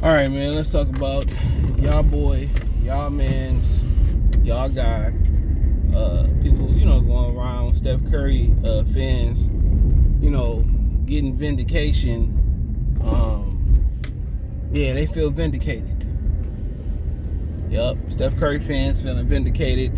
All right, man, let's talk about y'all boy, y'all mans, y'all guy. People, going around, Steph Curry fans, getting vindication. Yeah, they feel vindicated. Yup, Steph Curry fans feeling vindicated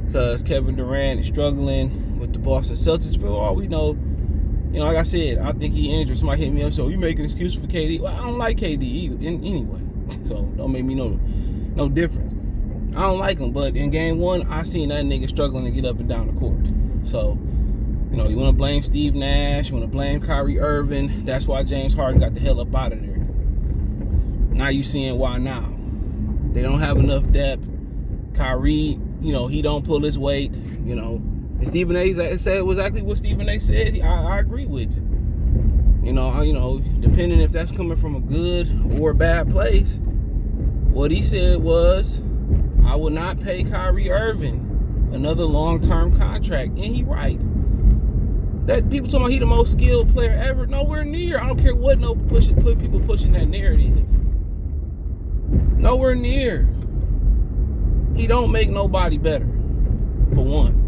because Kevin Durant is struggling with the Boston Celtics. For all we know, like I said, I think he injured. Somebody hit me up, so you make an excuse for KD. Well, I don't like KD either, anyway, so don't make me no difference. I don't like him, but in game one, I seen that nigga struggling to get up and down the court. So, you want to blame Steve Nash, you want to blame Kyrie Irving. That's why James Harden got the hell up out of there. Now you seeing why now. They don't have enough depth. Kyrie, he don't pull his weight, And Stephen A. said exactly what Stephen A. said. I agree with. Depending if that's coming from a good or a bad place. What he said was, I will not pay Kyrie Irving another long-term contract, and he right. That people talking about he the most skilled player ever. Nowhere near. I don't care what people pushing that narrative. Nowhere near. He don't make nobody better. For one.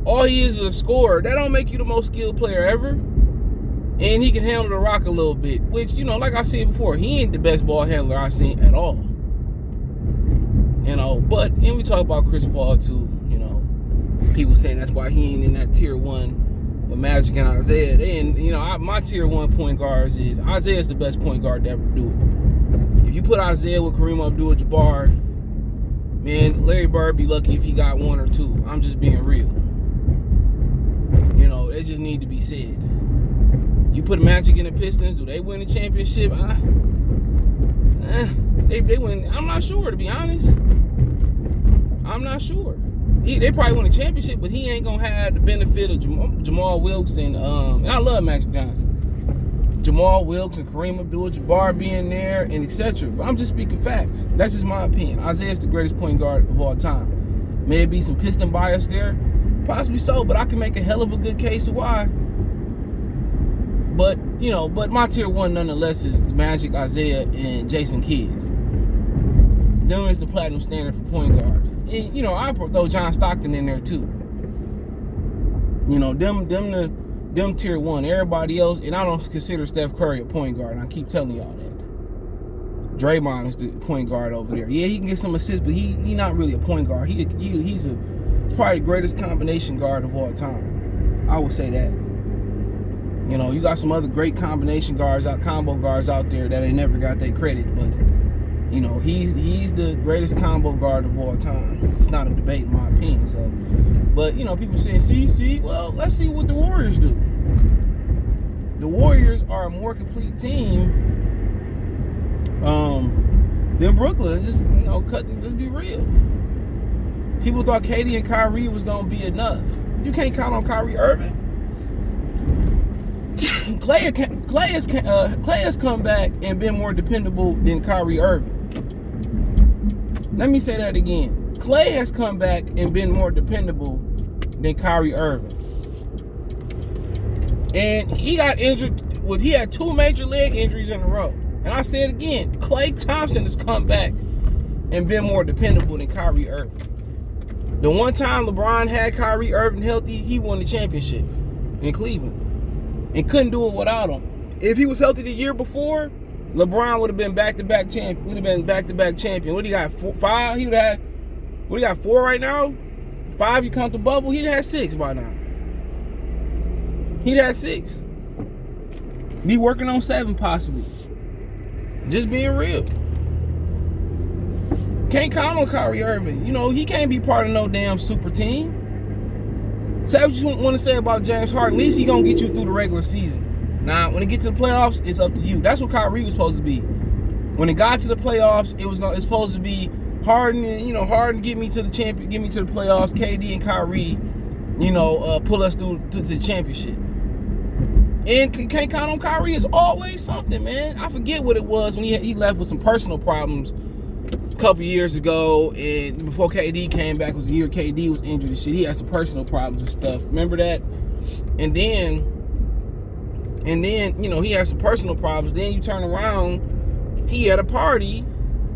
All he is a scorer. That don't make you the most skilled player ever. And he can handle the rock a little bit. Which, like I said before, he ain't the best ball handler I've seen at all. But, and we talk about Chris Paul too, people saying that's why he ain't in that tier one with Magic and Isaiah. And, my tier one point guards is, Isaiah's the best point guard to ever do it. If you put Isaiah with Kareem Abdul-Jabbar, man, Larry Bird be lucky if he got one or two. I'm just being real. It just need to be said. You put Magic in the Pistons, do they win the championship? They win. I'm not sure, to be honest. I'm not sure. They probably win a championship, but he ain't gonna have the benefit of Jamal Wilkes and I love Magic Johnson. Jamal Wilkes and Kareem Abdul-Jabbar being there and etc. But I'm just speaking facts. That's just my opinion. Isaiah's the greatest point guard of all time. May be some Piston bias there, possibly so, but I can make a hell of a good case of why. But but my tier one nonetheless is the Magic, Isaiah, and Jason Kidd. Them is the platinum standard for point guard. And, I throw John Stockton in there too. Them tier one. Everybody else, and I don't consider Steph Curry a point guard, and I keep telling y'all that. Draymond is the point guard over there. Yeah, he can get some assists, but he not really a point guard. He's probably the greatest combination guard of all time. I would say that. You got some other great combination guards combo guards out there that ain't never got their credit, but he's the greatest combo guard of all time. It's not a debate in my opinion. So, but people saying, see, well, let's see what the Warriors do. The Warriors are a more complete team than Brooklyn. Just let's be real. People thought KD and Kyrie was gonna be enough. You can't count on Kyrie Irving. Clay has come back and been more dependable than Kyrie Irving. Let me say that again. Clay has come back and been more dependable than Kyrie Irving. And he got injured. He had 2 major leg injuries in a row. And I say it again. Klay Thompson has come back and been more dependable than Kyrie Irving. The one time LeBron had Kyrie Irving healthy, he won the championship in Cleveland. And couldn't do it without him. If he was healthy the year before, LeBron would have been back-to-back champion. What do you got? 5? He would have had. What do you got? 4 right now? 5? You count the bubble? He'd have had 6 by now. He'd have had 6. Be working on 7 possibly. Just being real. Can't count on Kyrie Irving. He can't be part of no damn super team. Say what you want to say about James Harden. At least he gonna get you through the regular season. Now, when it gets to the playoffs, it's up to you. That's what Kyrie was supposed to be. When it got to the playoffs, it's supposed to be Harden. Harden get me to the playoffs. KD and Kyrie, pull us through to the championship. And can't count on Kyrie. It's always something, man. I forget what it was when he left with some personal problems a couple years ago, and before KD came back was the year KD was injured and shit. He had some personal problems and stuff. Remember that? And then he had some personal problems. Then you turn around he had a party.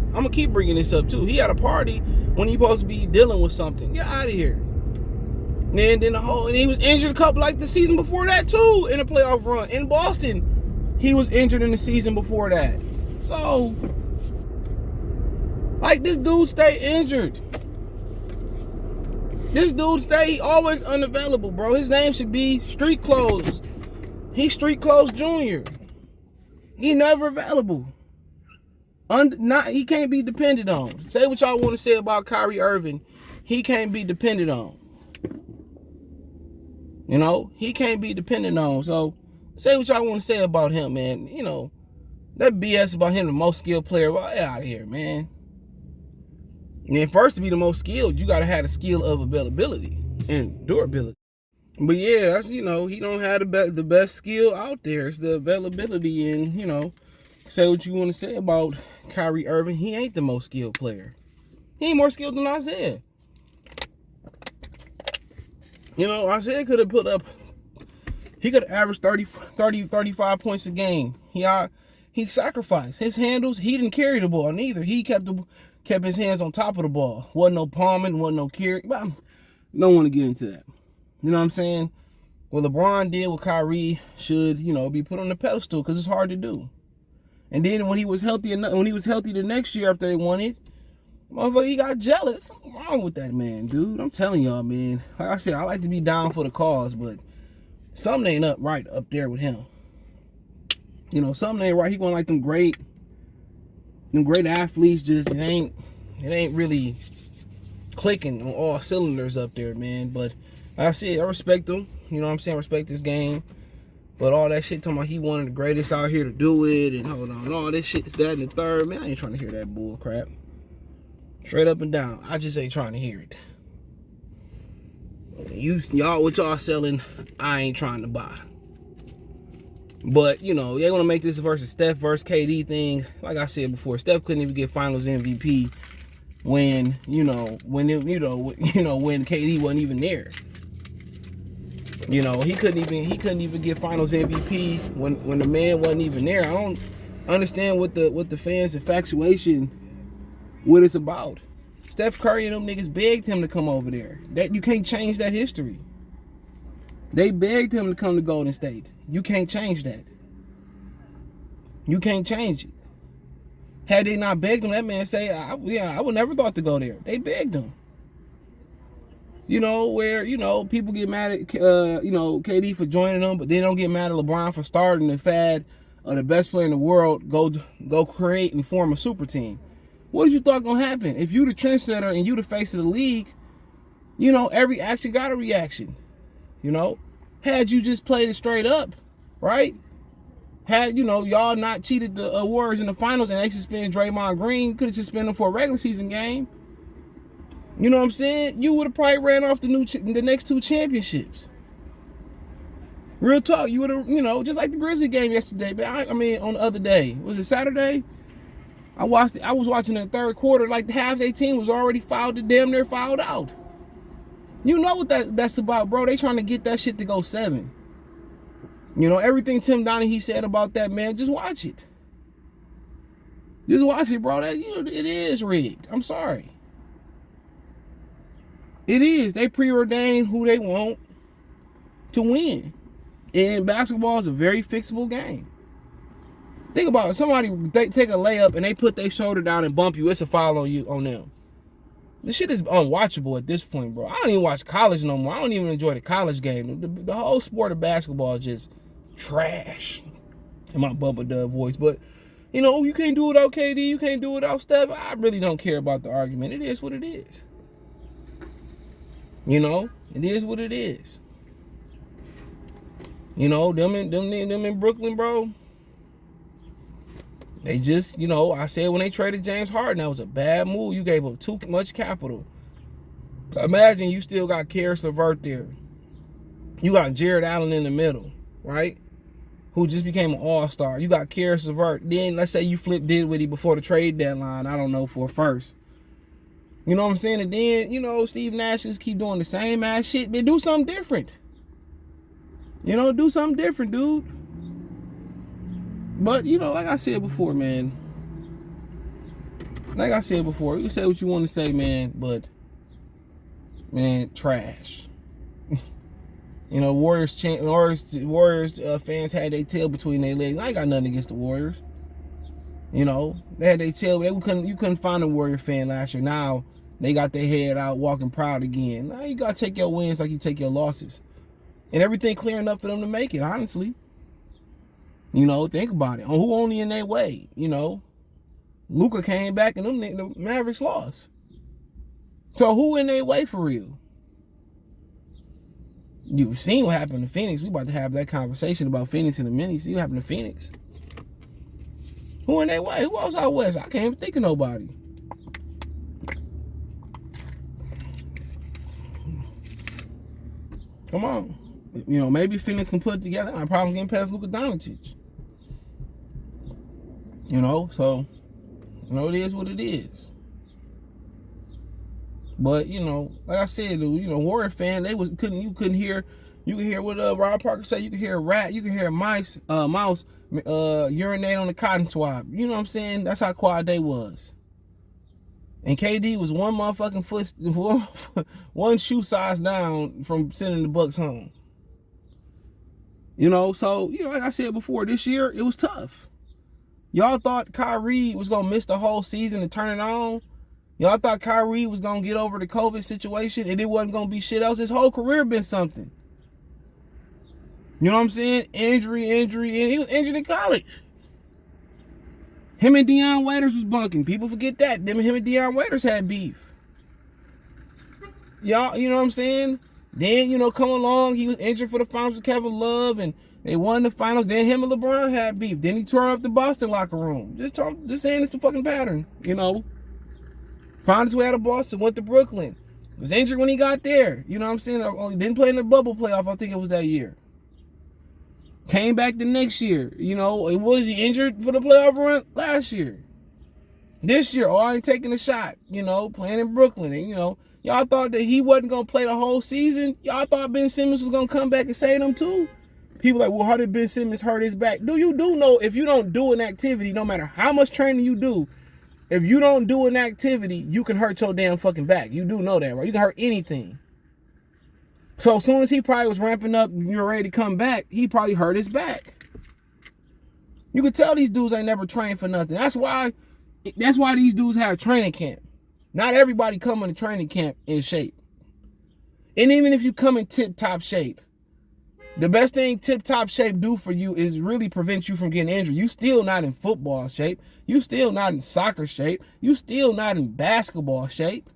I'm gonna keep bringing this up too. He had a party when he supposed to be dealing with something. Get out of here. And then and he was injured a couple like the season before that too in a playoff run in Boston. He was injured in the season before that. So, like, this dude stay injured. This dude stay always unavailable, bro. His name should be Street Clothes. He's Street Clothes Jr. He never available. He can't be depended on. Say what y'all want to say about Kyrie Irving. He can't be depended on. You know, he can't be depended on. So, say what y'all want to say about him, man. You know, that BS about him, the most skilled player. Well, get out of here, man. And then first, to be the most skilled, you got to have the skill of availability and durability. But yeah, that's, you know, he don't have the best skill out there. It's the availability. And, you know, say what you want to say about Kyrie Irving. He ain't the most skilled player. He ain't more skilled than Isaiah. You know, Isaiah could have he could have averaged 35 points a game. He sacrificed. His handles, he didn't carry the ball neither. He kept his hands on top of the ball. Wasn't no palming, wasn't no carry. But I don't want to get into that. You know what I'm saying? What LeBron did with Kyrie should, you know, be put on the pedestal because it's hard to do. And then when he was healthy the next year after they won it, motherfucker, he got jealous. What's wrong with that man, dude? I'm telling y'all, man. Like I said, I like to be down for the cause, but something ain't right up there with him. You know, something ain't right. He going like them great athletes. Just it ain't really clicking on all cylinders up there, man. But like I said, I respect him. You know what I'm saying? I respect this game. But all that shit talking about he one of the greatest out here to do it and hold on, all this shit, that and the third, man, I ain't trying to hear that bull crap. Straight up and down. I just ain't trying to hear it. Y'all, what y'all selling, I ain't trying to buy. But, you know, they want to make this versus Steph versus KD thing. Like I said before, Steph couldn't even get Finals MVP when KD wasn't even there. You know, he couldn't even get Finals MVP when the man wasn't even there. I don't understand what the fans' infatuation, what it's about. Steph Curry and them niggas begged him to come over there. That you can't change that history. They begged him to come to Golden State. You can't change that. You can't change it. Had they not begged him, that man say, I would never thought to go there. They begged him. You know, where, you know, people get mad at, KD for joining them, but they don't get mad at LeBron for starting the fad of the best player in the world, go create and form a super team. What did you thought gonna happen? If you the trendsetter and you the face of the league, you know, every action got a reaction. You know, had you just played it straight up, right? Had, you know, y'all not cheated the Warriors in the finals and they suspended Draymond Green, could have suspended him for a regular season game. You know what I'm saying? You would have probably ran off the next two championships. Real talk, you would have, you know, just like the Grizzly game yesterday. But I mean, on the other day, was it Saturday? I was watching the third quarter, like the half their team was already damn near fouled out. You know what that's about, bro. They trying to get that shit to go 7. You know, everything Tim Donaghy said about that, man, just watch it. Just watch it, bro. That, you know, it is rigged. I'm sorry. It is. They preordain who they want to win. And basketball is a very fixable game. Think about it. Somebody take a layup and they put their shoulder down and bump you. It's a foul on them. This shit is unwatchable at this point, bro. I don't even watch college no more. I don't even enjoy the college game. The whole sport of basketball is just trash. In my Bubba Dub voice. But, you know, you can't do it without KD. You can't do it without Steph. I really don't care about the argument. It is what it is. You know, it is what it is. You know, them in Brooklyn, bro. They just, you know, I said when they traded James Harden, that was a bad move. You gave up too much capital. Imagine you still got Karis LeVert there. You got Jared Allen in the middle, right? Who just became an all-star. You got Karis LeVert. Then let's say you flip Dinwiddie before the trade deadline, I don't know, for a first. You know what I'm saying? And then, you know, Steve Nash just keep doing the same ass shit. Man, do something different. You know, do something different, dude. But, you know, like I said before, man, Like I said before, you can say what you want to say, man, but man, trash. You know, Warriors fans had their tail between their legs. I ain't got nothing against the Warriors. You know, they had their tail. You couldn't find a Warrior fan last year. Now they got their head out, walking proud again. Now you gotta take your wins like you take your losses, and everything clearing up for them to make it. Honestly, you know, think about it. Who only in their way? You know, Luka came back and the Mavericks lost. So who in their way for real? You've seen what happened to Phoenix. We about to have that conversation about Phoenix in a minute. See what happened to Phoenix. Who in their way? Who else out west? I can't even think of nobody. Come on. You know, maybe Phoenix can put it together. I have problem getting past Luka Doncic. You know, so, you know, it is what it is. But, you know, like I said, you know, Warrior fan, you could hear what Rob Parker said. You could hear a rat, you could hear a mouse urinate on the cotton swab. You know what I'm saying? That's how quiet they was. And KD was one motherfucking one shoe size down from sending the Bucks home. You know, so, you know, like I said before, this year, it was tough. Y'all thought Kyrie was going to miss the whole season to turn it on. Y'all thought Kyrie was going to get over the COVID situation and it wasn't going to be shit else. His whole career been something. You know what I'm saying? Injury, and he was injured in college. Him and Deion Waiters was bunking. People forget that. Him and Deion Waiters had beef. Y'all, you know what I'm saying? Then, you know, come along, he was injured for the finals with Kevin Love, and they won the finals. Then him and LeBron had beef. Then he tore up the Boston locker room. Just saying it's a fucking pattern, you know. Found his way out of Boston, went to Brooklyn. Was injured when he got there. You know what I'm saying? He didn't play in the bubble playoff, I think it was that year. Came back the next year. You know, was he injured for the playoff run last year? This year, I ain't taking a shot, you know, playing in Brooklyn. And, you know, y'all thought that he wasn't going to play the whole season. Y'all thought Ben Simmons was going to come back and save them too. People like, well, how did Ben Simmons hurt his back? You do know if you don't do an activity, no matter how much training you do, if you don't do an activity, you can hurt your damn fucking back. You do know that, right? You can hurt anything. So as soon as he probably was ramping up and you're ready to come back, he probably hurt his back. You could tell these dudes ain't never trained for nothing. That's why these dudes have training camp. Not everybody come into training camp in shape. And even if you come in tip-top shape, the best thing tip-top shape do for you is really prevent you from getting injured. You still not in football shape. You still not in soccer shape. You still not in basketball shape.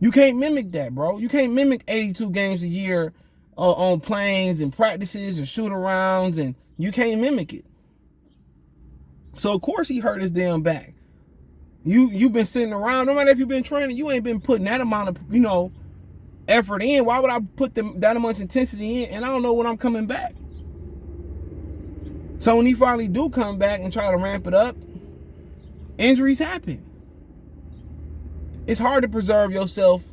You can't mimic that, bro. You can't mimic 82 games a year on planes and practices and shoot-arounds, and you can't mimic it. So, of course, he hurt his damn back. You've been sitting around. No matter if you've been training, you ain't been putting that amount of, you know, effort in. Why would I put that much intensity in and I don't know when I'm coming back? So when he finally do come back and try to ramp it up, injuries happen. It's hard to preserve yourself,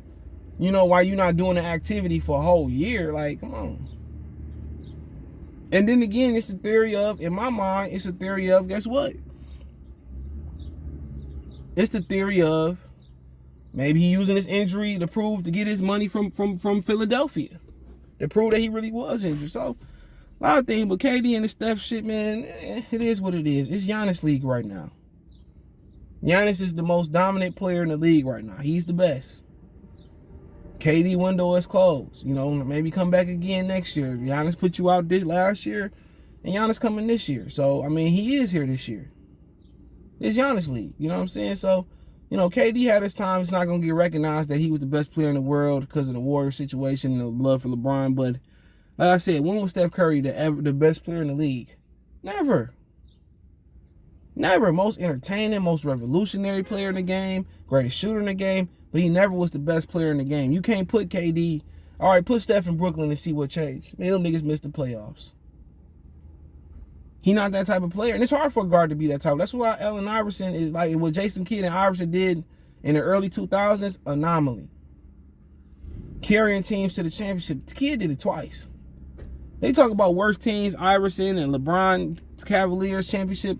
you know, while you're not doing the activity for a whole year. Like, come on. And then again, it's a theory of, in my mind, it's a theory of, guess what? It's the theory of maybe he using his injury to get his money from Philadelphia. To prove that he really was injured. So, a lot of things, but KD and the Steph shit, man, it is what it is. It's Giannis league right now. Giannis is the most dominant player in the league right now. He's the best. KD window is closed. You know, maybe come back again next year. Giannis put you out this last year, and Giannis coming this year. So, I mean, he is here this year. It's Giannis league. You know what I'm saying? So, you know, KD had his time. It's not going to get recognized that he was the best player in the world because of the Warriors situation and the love for LeBron. But, like I said, when was Steph Curry the best player in the league? Never. Never. Most entertaining, most revolutionary player in the game, greatest shooter in the game, but he never was the best player in the game. You can't put KD, all right, put Steph in Brooklyn and see what changed. Man, them niggas missed the playoffs. He not that type of player. And it's hard for a guard to be that type. That's why Allen Iverson is like what Jason Kidd and Iverson did in the early 2000s, anomaly. Carrying teams to the championship. Kidd did it twice. They talk about worst teams, Iverson and LeBron Cavaliers championship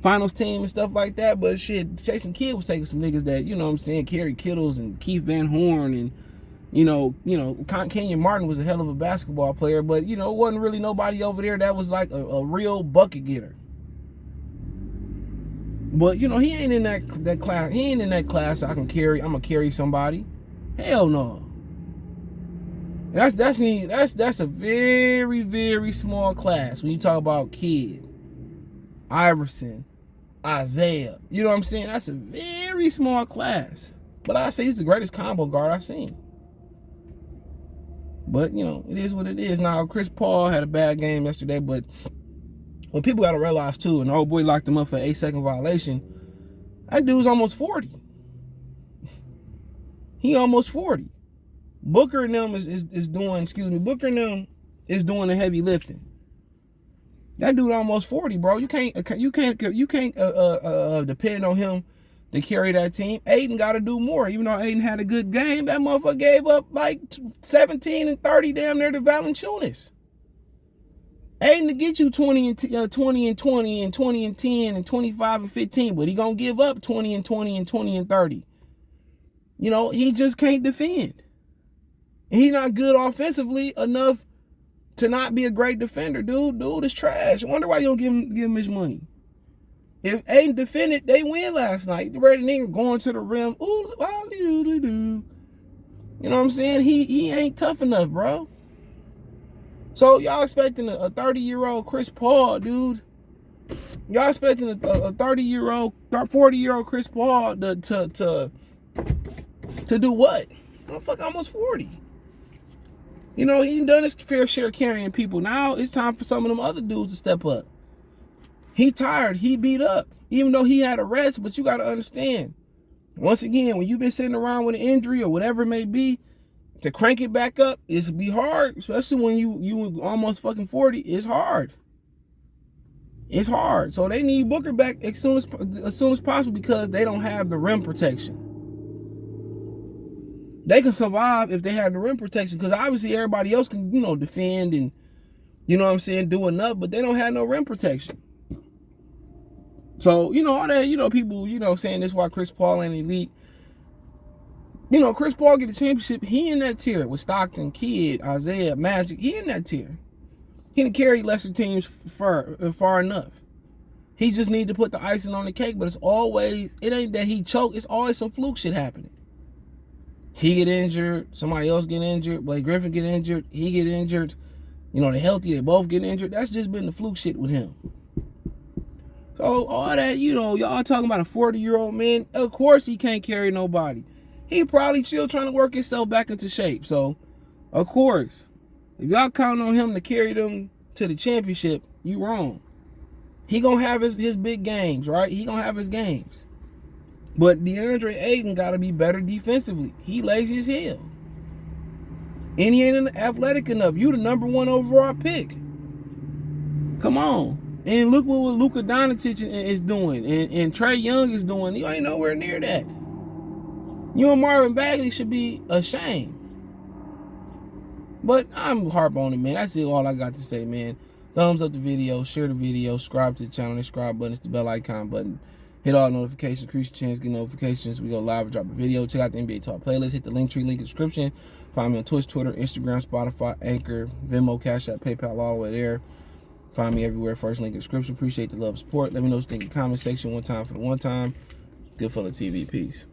finals team and stuff like that. But shit, Jason Kidd was taking some niggas that, you know what I'm saying, Kerry Kittles and Keith Van Horn and, Kenyon Martin was a hell of a basketball player, but, it wasn't really nobody over there that was like a real bucket getter. But, he ain't in that class. He ain't in that class I'm gonna carry somebody. Hell no. That's a very, very small class when you talk about Kidd, Iverson, Isaiah. You know what I'm saying? That's a very small class. But I say he's the greatest combo guard I've seen. But, it is what it is. Now, Chris Paul had a bad game yesterday, but what people got to realize, too, and the old boy locked him up for an 8-second violation, that dude's almost 40. He almost 40. Booker and them is doing the heavy lifting. That dude almost 40, bro. You can't depend on him to carry that team. Aiden got to do more. Even though Aiden had a good game, that motherfucker gave up like 17 and 30 damn near to Valanciunas. Aiden to get you 20 and 20 and 20 and 20 and 10 and 25 and 15, but he gonna give up 20 and 20 and 20 and 30. He just can't defend. He not good offensively enough to not be a great defender. Dude is trash. I wonder why you don't give him his money. If Aiden defended, they win last night. The Red nigga going to the rim. Ooh, you know what I'm saying? He ain't tough enough, bro. So y'all expecting a 30-year-old Chris Paul, dude? Y'all expecting a 30-year-old, 40-year-old Chris Paul to do what? Motherfucker, almost 40. He done his fair share carrying people. Now it's time for some of them other dudes to step up. He tired. He beat up. Even though he had a rest, but you got to understand. Once again, when you've been sitting around with an injury or whatever it may be, to crank it back up, it's be hard. Especially when you almost fucking 40. It's hard. It's hard. So they need Booker back as soon as possible because they don't have the rim protection. They can survive if they have the rim protection because obviously everybody else can, defend and, do enough, but they don't have no rim protection. So, all that, people, saying this why Chris Paul ain't elite. Chris Paul get the championship, he in that tier with Stockton, Kidd, Isaiah, Magic, he in that tier. He done carry lesser teams far enough. He just need to put the icing on the cake, but it ain't that he choke, it's always some fluke shit happening. He get injured, somebody else get injured, Blake Griffin get injured, he get injured. They're healthy, they both get injured. That's just been the fluke shit with him. So all that, y'all talking about a 40-year-old man, of course he can't carry nobody. He probably still trying to work himself back into shape. So, of course, if y'all count on him to carry them to the championship, you wrong. He gonna have his big games, right? He gonna have his games. But DeAndre Ayton got to be better defensively. He lazy as hell. And he ain't athletic enough. You the number 1 overall pick. Come on. And look what Luka Doncic is doing. And Trae Young is doing. You ain't nowhere near that. You and Marvin Bagley should be ashamed. But I'm harp on it, man. That's all I got to say, man. Thumbs up the video. Share the video. Subscribe to the channel. The subscribe button. It's the bell icon button. Hit all notifications, increase your chance to get notifications. We go live and drop a video. Check out the NBA Talk playlist. Hit the link in the description. Find me on Twitch, Twitter, Instagram, Spotify, Anchor, Venmo, Cash App, PayPal, all the way there. Find me everywhere. First link in the description. Appreciate the love and support. Let me know what you think in the comment section one time for the one time. Good fella TV. Peace.